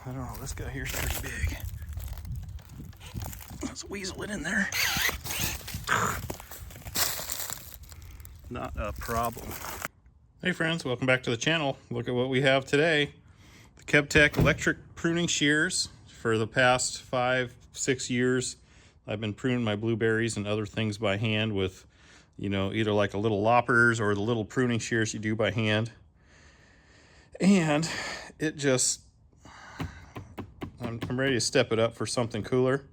I don't know, this guy here's pretty big. Let's weasel it in there. Not a problem. Hey friends, welcome back to the channel. Look at what we have today. The Kebtek electric pruning shears. For the past 5-6 years, I've been pruning my blueberries and other things by hand with, you know, either like a little loppers or the little pruning shears you do by hand. And it just, I'm ready to step it up for something cooler.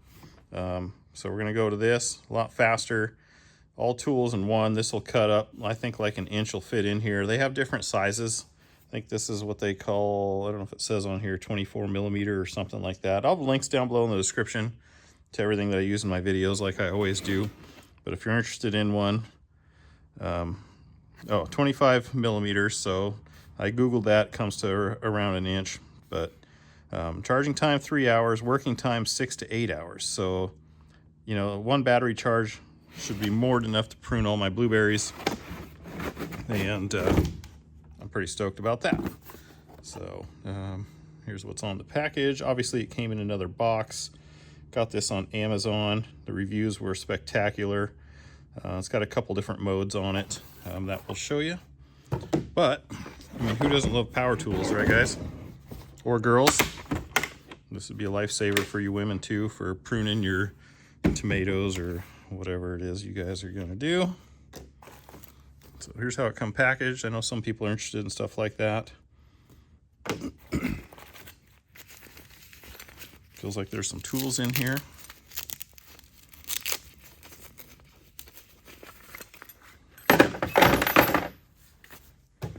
So we're gonna go to this, a lot faster. All tools in one. This will cut up, I think like an inch will fit in here. They have different sizes. I think this is what they call, I don't know if it says on here, 24 millimeter or something like that. I'll have links down below in the description to everything that I use in my videos like I always do. But if you're interested in one, 25 millimeters. So I Googled that, comes to around an inch. But charging time 3 hours, working time 6 to 8 hours. So, you know, one battery charge should be more than enough to prune all my blueberries. And I'm pretty stoked about that. So here's what's on the package. Obviously it came in another box. Got this on Amazon. The reviews were spectacular. It's got a couple different modes on it that we'll show you. But I mean, who doesn't love power tools, right guys? Or girls? This would be a lifesaver for you women too, for pruning your tomatoes or whatever it is you guys are gonna do. So here's how it comes packaged. I know some people are interested in stuff like that. Feels like there's some tools in here.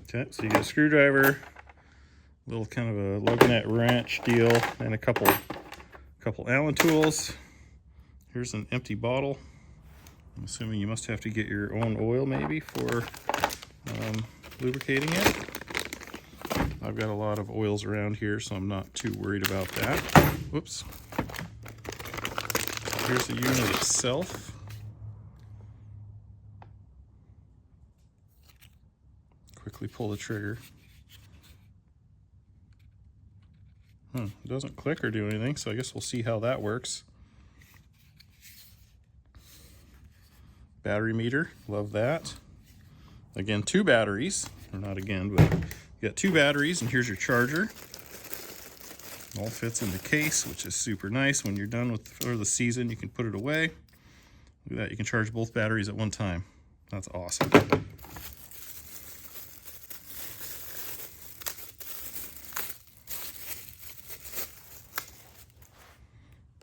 Okay, so you get a screwdriver, a little kind of a lug nut wrench deal, and a couple Allen tools. Here's an empty bottle. I'm assuming you must have to get your own oil maybe for lubricating it. I've got a lot of oils around here, so I'm not too worried about that. Whoops. Here's the unit itself. Quickly pull the trigger. It doesn't click or do anything, so I guess we'll see how that works. Battery meter, love that. Again, 2 batteries, or not again, but you got 2 batteries, and here's your charger. All fits in the case, which is super nice. When you're done with for the season, you can put it away. Look at that, you can charge both batteries at one time. That's awesome.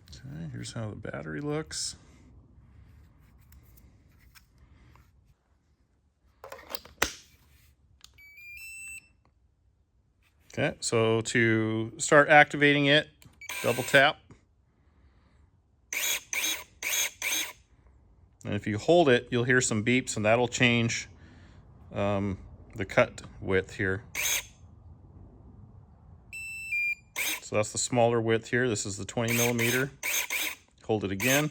Okay, here's how the battery looks. Okay, so to start activating it, double tap. And if you hold it, you'll hear some beeps, and that'll change the cut width here. So that's the smaller width here. This is the 20 millimeter. Hold it again.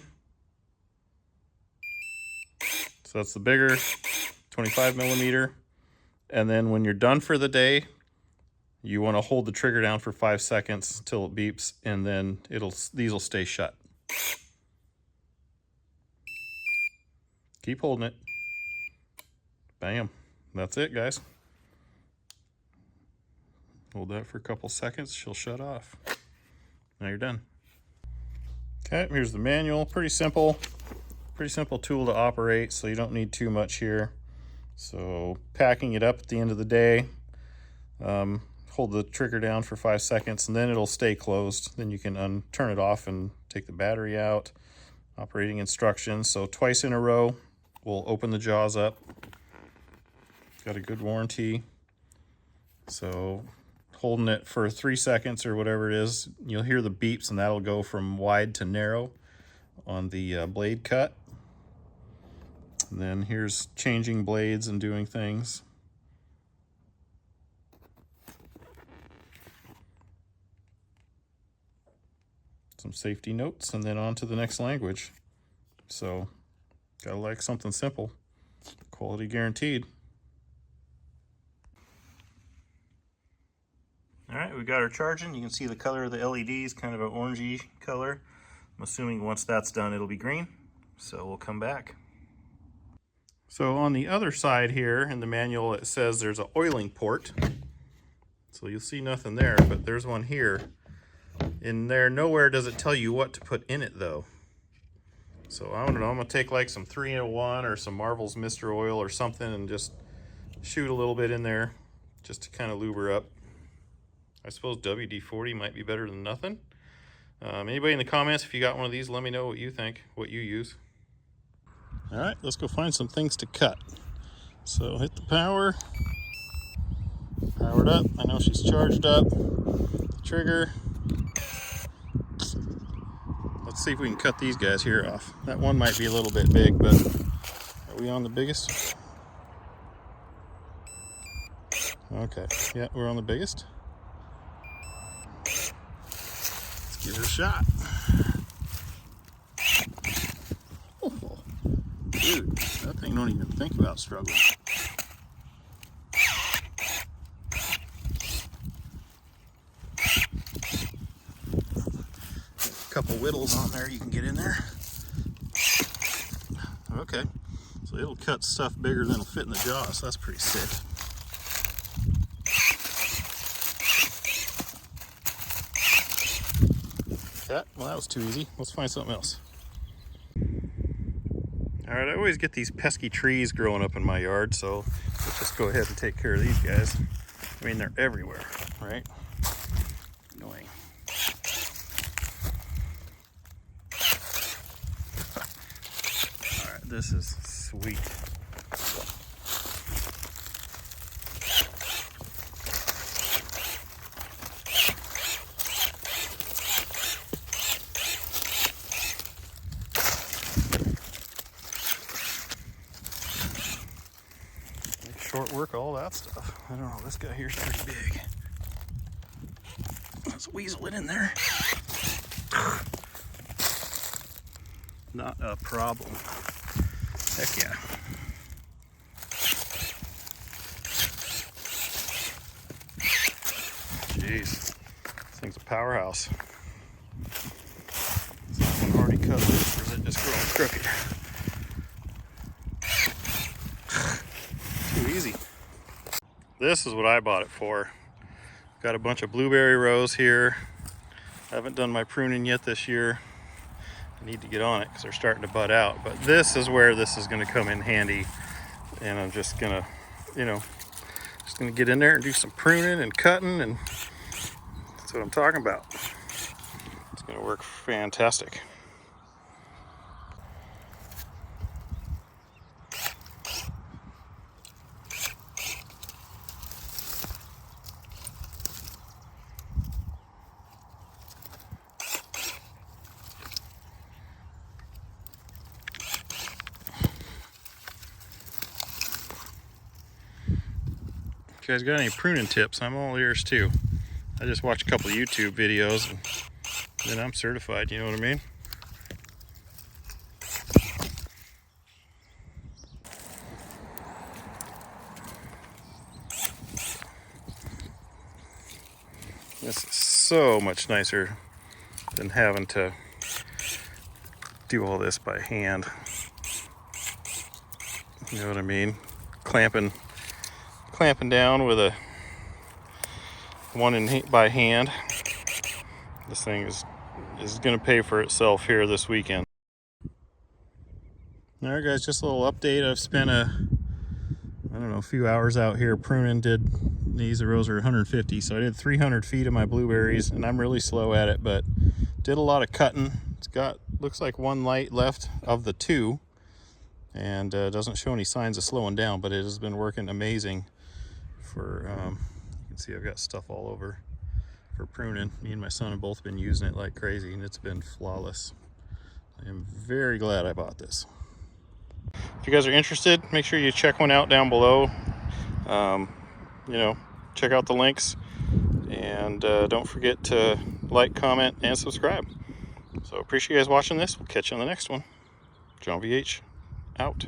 So that's the bigger 25 millimeter. And then when you're done for the day, you want to hold the trigger down for 5 seconds until it beeps, and then these will stay shut. Keep holding it. Bam. That's it, guys. Hold that for a couple seconds. She'll shut off. Now you're done. Okay, here's the manual. Pretty simple tool to operate, so you don't need too much here. So packing it up at the end of the day, hold the trigger down for 5 seconds, and then it'll stay closed. Then you can turn it off and take the battery out. Operating instructions. So twice in a row, we'll open the jaws up. Got a good warranty. So holding it for 3 seconds or whatever it is, you'll hear the beeps, and that'll go from wide to narrow on the blade cut. And then here's changing blades and doing things. Some safety notes, and then on to the next language. So gotta like something simple. Quality guaranteed. All right, we we got her charging. You can see the color of the LEDs, kind of an orangey color. I'm assuming once that's done, it'll be green. So we'll come back. So on the other side here in the manual, it says there's an oiling port. So you'll see nothing there, but there's one here. In there, nowhere does it tell you what to put in it though. So I don't know, I'm gonna take like some 3-in-1 or some Marvel's Mr. Oil or something and just shoot a little bit in there just to kind of lube her up. I suppose WD-40 might be better than nothing. Anybody in the comments, if you got one of these, let me know what you think, what you use. All right, let's go find some things to cut. So hit the power. Powered up. I know she's charged up. Trigger. Let's see if we can cut these guys here off. That one might be a little bit big, but are we on the biggest? Okay, yeah, we're on the biggest. Let's give it a shot. Oh, dude, that thing don't even think about struggling. Couple whittles on there, you can get in there. Okay, so it'll cut stuff bigger than it'll fit in the jaw, so that's pretty sick. That, well, that was too easy. Let's find something else. All right, I always get these pesky trees growing up in my yard, so let's just go ahead and take care of these guys. I mean, they're everywhere, right? Annoying. This is sweet. Make short work of all that stuff. I don't know, this guy here's pretty big. Let's weasel it in there. Not a problem. Heck yeah. Jeez, this thing's a powerhouse. Is that one already cut loose, or is it just growing crooked? Too easy. This is what I bought it for. Got a bunch of blueberry rows here. I haven't done my pruning yet this year. I need to get on it because they're starting to bud out, but this is where this is going to come in handy, and I'm just gonna, you know, just gonna get in there and do some pruning and cutting, and that's what I'm talking about. It's gonna work fantastic. If you guys got any pruning tips, I'm all ears too. I just watched a couple of YouTube videos and then I'm certified, you know what I mean? This is so much nicer than having to do all this by hand. You know what I mean? Clamping down with a one by hand. This thing is going to pay for itself here this weekend. All right, guys, just a little update. I've spent a few hours out here pruning. These rows are 150, so I did 300 feet of my blueberries, and I'm really slow at it, but did a lot of cutting. It's got, looks like one light left of the two, and doesn't show any signs of slowing down, but it has been working amazing for, you can see I've got stuff all over for pruning. Me and my son have both been using it like crazy, and it's been flawless. I am very glad I bought this. If you guys are interested, make sure you check one out down below. You know, check out the links, and don't forget to like, comment, and subscribe. So appreciate you guys watching this. We'll catch you on the next one. John VH out.